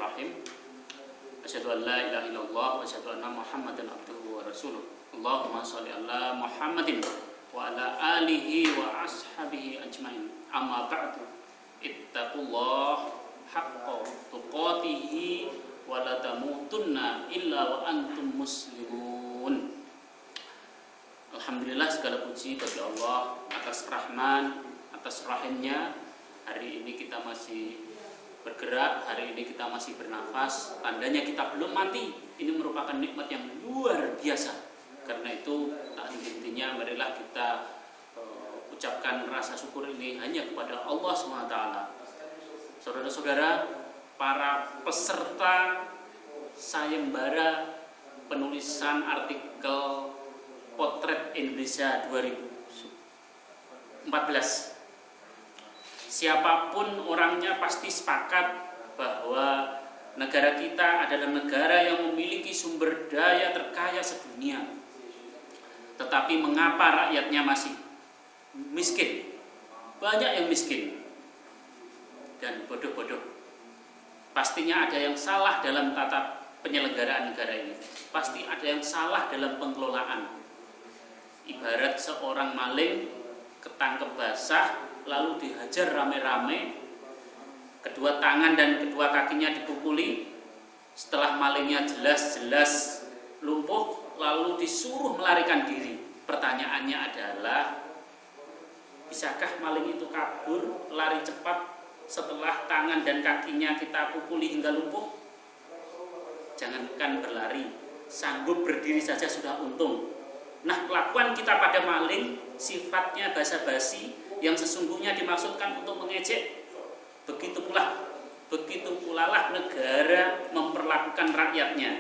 Bismillahirrahmanirrahim. Asyhadu an la ilaha illallah wa asyhadu anna Muhammadan abduhu wa rasuluh. Allahumma shalli ala Muhammadin wa ala alihi wa ashabihi ajmain. Amma ba'du. Ittaqullah haqqa tuqatih wa la tamutunna illa wa antum muslimun. Alhamdulillah, segala puji bagi Allah atas rahman, atas rahimnya. Hari ini kita masih bergerak, hari ini kita masih bernafas, tandanya kita belum mati. Ini merupakan nikmat yang luar biasa. Karena itu tak henti-hentinya marilah kita ucapkan rasa syukur ini hanya kepada Allah SWT. Saudara-saudara, para peserta sayembara penulisan artikel Potret Indonesia 2014, siapapun orangnya pasti sepakat bahwa negara kita adalah negara yang memiliki sumber daya terkaya sedunia. Tetapi mengapa rakyatnya masih miskin? Banyak yang miskin dan bodoh-bodoh. Pastinya ada yang salah dalam tata penyelenggaraan negara ini. Pasti ada yang salah dalam pengelolaan. Ibarat seorang maling ketangkep basah lalu dihajar rame-rame, kedua tangan dan kedua kakinya dipukuli, setelah malingnya jelas-jelas lumpuh lalu disuruh melarikan diri. Pertanyaannya adalah, bisakah maling itu kabur, lari cepat setelah tangan dan kakinya kita pukuli hingga lumpuh? Jangankan berlari, sanggup berdiri saja sudah untung. Nah, kelakuan kita pada maling sifatnya basa-basi yang sesungguhnya dimaksudkan untuk mengejek. Begitu pula lah negara memperlakukan rakyatnya.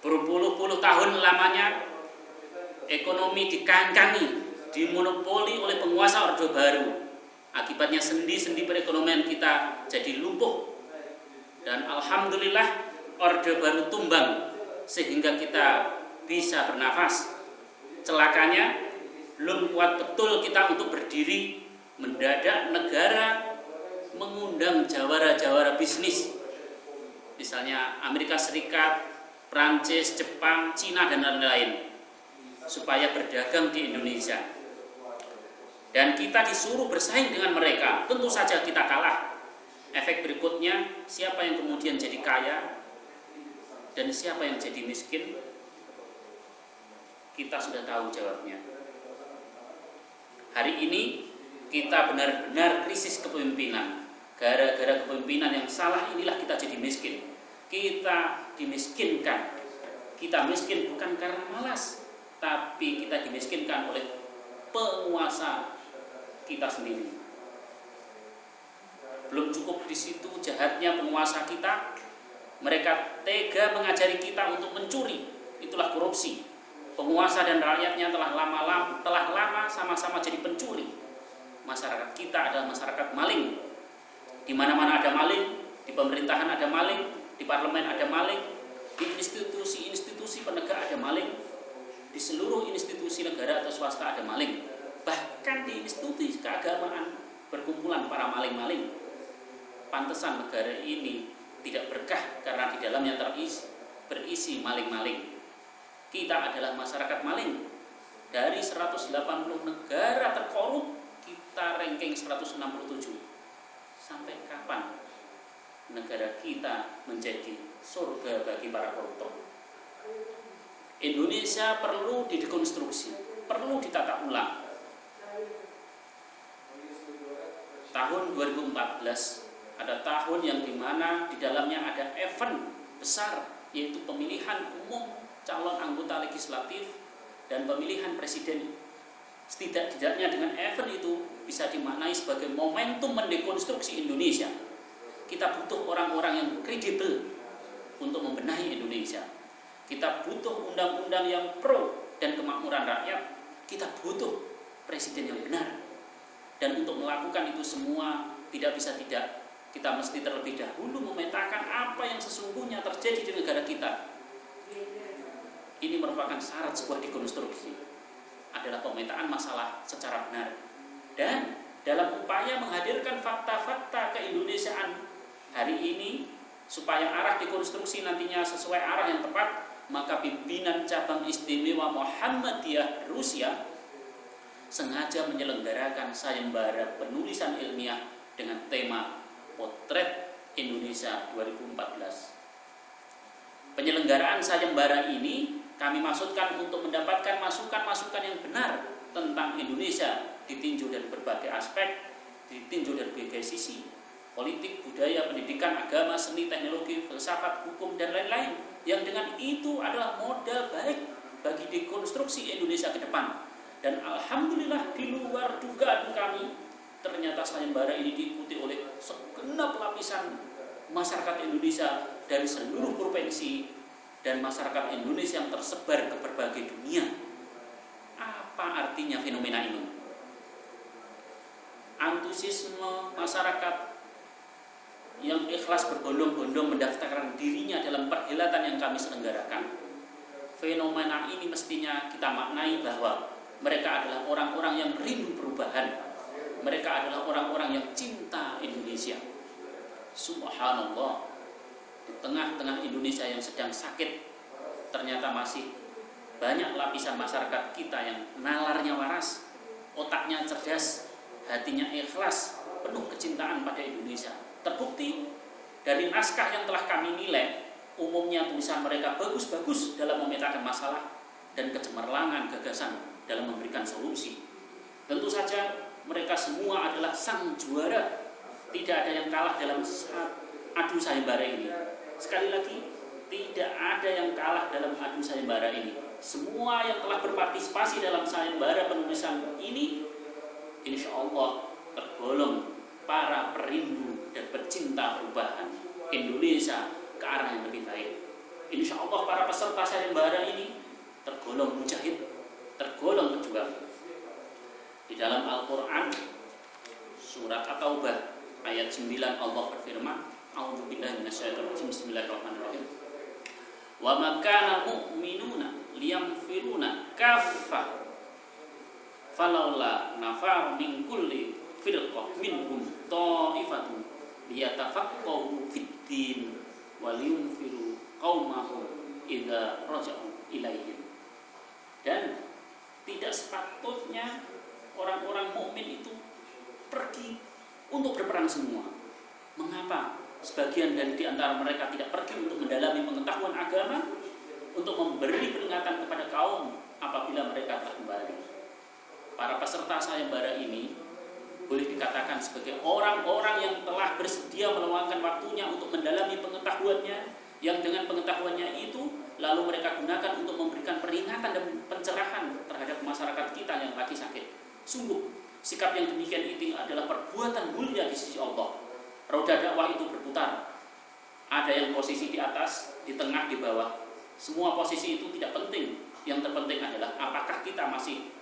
Berpuluh-puluh tahun lamanya ekonomi dikangkangi, dimonopoli oleh penguasa Orde Baru. Akibatnya sendi-sendi perekonomian kita jadi lumpuh. Dan alhamdulillah Orde Baru tumbang sehingga kita bisa bernafas. Celakanya belum kuat betul kita untuk berdiri, mendadak negara mengundang jawara-jawara bisnis, misalnya Amerika Serikat, Prancis, Jepang, Cina dan lain-lain, supaya berdagang di Indonesia. Dan kita disuruh bersaing dengan mereka. Tentu saja kita kalah. Efek berikutnya, siapa yang kemudian jadi kaya dan siapa yang jadi miskin? Kita sudah tahu jawabnya. Hari ini kita benar-benar krisis kepemimpinan. Gara-gara kepemimpinan yang salah inilah kita jadi miskin. Kita dimiskinkan. Kita miskin bukan karena malas, tapi kita dimiskinkan oleh penguasa kita sendiri. Belum cukup di situ jahatnya penguasa kita, mereka tega mengajari kita untuk mencuri. Itulah korupsi. Penguasa dan rakyatnya telah lama sama-sama jadi pencuri. Masyarakat kita adalah masyarakat maling. Di mana-mana ada maling, di pemerintahan ada maling, di parlemen ada maling, di institusi-institusi penegak ada maling, di seluruh institusi negara atau swasta ada maling. Bahkan di institusi keagamaan berkumpulan para maling-maling. Pantesan negara ini tidak berkah karena di dalamnya berisi maling-maling. Kita adalah masyarakat maling. Dari 180 negara terkorup, kita ranking 167. Sampai kapan negara kita menjadi surga bagi para koruptor? Indonesia perlu didekonstruksi, perlu ditata ulang. Tahun 2014 ada tahun yang dimana di dalamnya ada event besar, yaitu pemilihan umum calon anggota legislatif dan pemilihan presiden. Setidak-tidaknya dengan event itu bisa dimaknai sebagai momentum mendekonstruksi Indonesia. Kita butuh orang-orang yang kredibel untuk membenahi Indonesia. Kita butuh undang-undang yang pro dan kemakmuran rakyat. Kita butuh presiden yang benar. Dan untuk melakukan itu semua tidak bisa tidak, kita mesti terlebih dahulu memetakan apa yang sesungguhnya terjadi di negara kita. Ini merupakan syarat sebuah dekonstruksi, adalah pemetaan masalah secara benar. Dan dalam upaya menghadirkan fakta-fakta keindonesiaan hari ini, supaya arah dekonstruksi nantinya sesuai arah yang tepat, maka pimpinan cabang istimewa Muhammadiyah Rusia sengaja menyelenggarakan sayembara penulisan ilmiah dengan tema Potret Indonesia 2014. Penyelenggaraan sayembara ini kami maksudkan untuk mendapatkan masukan-masukan yang benar tentang Indonesia, ditinjau dari berbagai aspek, ditinjau dari berbagai sisi, politik, budaya, pendidikan, agama, seni, teknologi, filsafat, hukum, dan lain-lain, yang dengan itu adalah modal baik bagi dekonstruksi Indonesia ke depan. Dan alhamdulillah di luar dugaan kami, ternyata sayembara ini diikuti oleh segenap lapisan masyarakat Indonesia dari seluruh provinsi dan masyarakat Indonesia yang tersebar ke berbagai dunia. Apa artinya fenomena ini? Antusiasme masyarakat yang ikhlas berbondong-bondong mendaftarkan dirinya dalam perhelatan yang kami selenggarakan. Fenomena ini mestinya kita maknai bahwa mereka adalah orang-orang yang rindu perubahan. Mereka adalah orang-orang yang cinta Indonesia. Subhanallah, di tengah-tengah Indonesia yang sedang sakit, ternyata masih banyak lapisan masyarakat kita yang nalarnya waras, otaknya cerdas, hatinya ikhlas, penuh kecintaan pada Indonesia. Terbukti dari naskah yang telah kami nilai, umumnya tulisan mereka bagus-bagus dalam memetakan masalah dan kecemerlangan gagasan dalam memberikan solusi. Tentu saja mereka semua adalah sang juara. Tidak ada yang kalah dalam adu sayembara ini. Sekali lagi, tidak ada yang kalah dalam adu sayembara ini. Semua yang telah berpartisipasi dalam sayembara penulisan ini, insya Allah tergolong para perindu dan pecinta perubahan Indonesia ke arah yang lebih baik. Insya Allah para peserta sayembara ini tergolong mujahid, tergolong pejuang. Di dalam Al-Quran surat At-Taubah ayat 9 Allah berfirman, A'udzubillahi minasyaitonirrajim, bismillahirrahmanirrahim. Wa ma kana mu'minuna liyamfiruna kaffah falaula nafar min kulli firqah minhum ta'ifatun liyatafaqqahu fid-din wa liyunfiru qaumahum idza raja'u ilaihim. Dan tidak sepatutnya orang-orang mukmin itu pergi untuk berperang semua. Mengapa sebagian dari di antara mereka tidak pergi untuk mendalami pengetahuan agama, untuk memberi peringatan kepada kaum apabila mereka telah kembali? Para peserta sayembara ini boleh dikatakan sebagai orang-orang yang telah bersedia meluangkan waktunya untuk mendalami pengetahuannya, yang dengan pengetahuannya itu lalu mereka gunakan untuk memberikan peringatan dan pencerahan terhadap masyarakat kita yang lagi sakit. Sungguh, sikap yang demikian itu adalah perbuatan mulia di sisi Allah. Roda dakwah itu berputar. Ada yang posisi di atas, di tengah, di bawah. Semua posisi itu tidak penting. Yang terpenting adalah apakah kita masih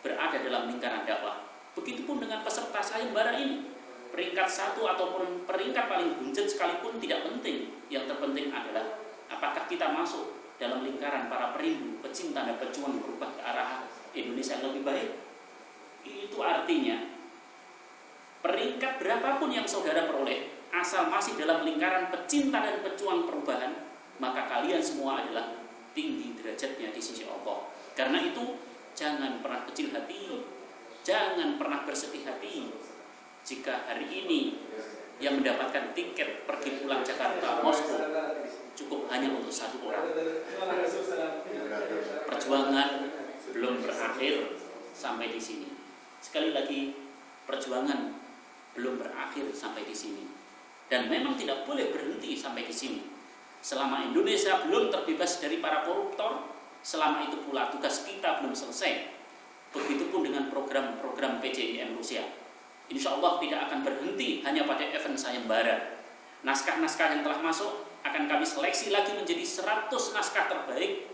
berada dalam lingkaran dakwah. Begitupun dengan peserta sayembara ini. Peringkat satu ataupun peringkat paling buncit sekalipun tidak penting. Yang terpenting adalah apakah kita masuk dalam lingkaran para perindu, pecinta dan pejuang berubah ke arah Indonesia yang lebih baik. Itu artinya peringkat berapapun yang saudara peroleh, asal masih dalam lingkaran pecinta dan pejuang perubahan, maka kalian semua adalah tinggi derajatnya di sisi Allah. Karena itu jangan pernah kecil hati, jangan pernah bersedih hati jika hari ini yang mendapatkan tiket pergi pulang Jakarta Moskow cukup hanya untuk satu orang. Perjuangan belum berakhir sampai di sini. Sekali lagi, perjuangan belum berakhir sampai di sini. Dan memang tidak boleh berhenti sampai di sini. Selama Indonesia belum terbebas dari para koruptor, selama itu pula tugas kita belum selesai. Begitupun dengan program-program PJIM Rusia. Insya Allah tidak akan berhenti hanya pada event sayembara. Naskah-naskah yang telah masuk akan kami seleksi lagi menjadi 100 naskah terbaik.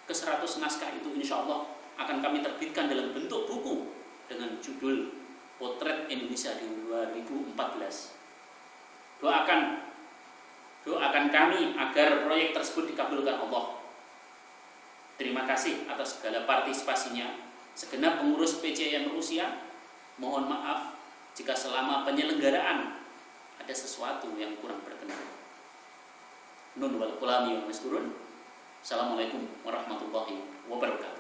Ke 100 naskah itu insya Allah akan kami terbitkan dalam bentuk buku dengan judul Potret Indonesia di 2014. Doakan kami agar proyek tersebut dikabulkan Allah. Terima kasih atas segala partisipasinya segenap pengurus PJIM Rusia. Mohon maaf jika selama penyelenggaraan ada sesuatu yang kurang berkenan. Nun wal qulami wa maskurun. Assalamualaikum warahmatullahi wabarakatuh.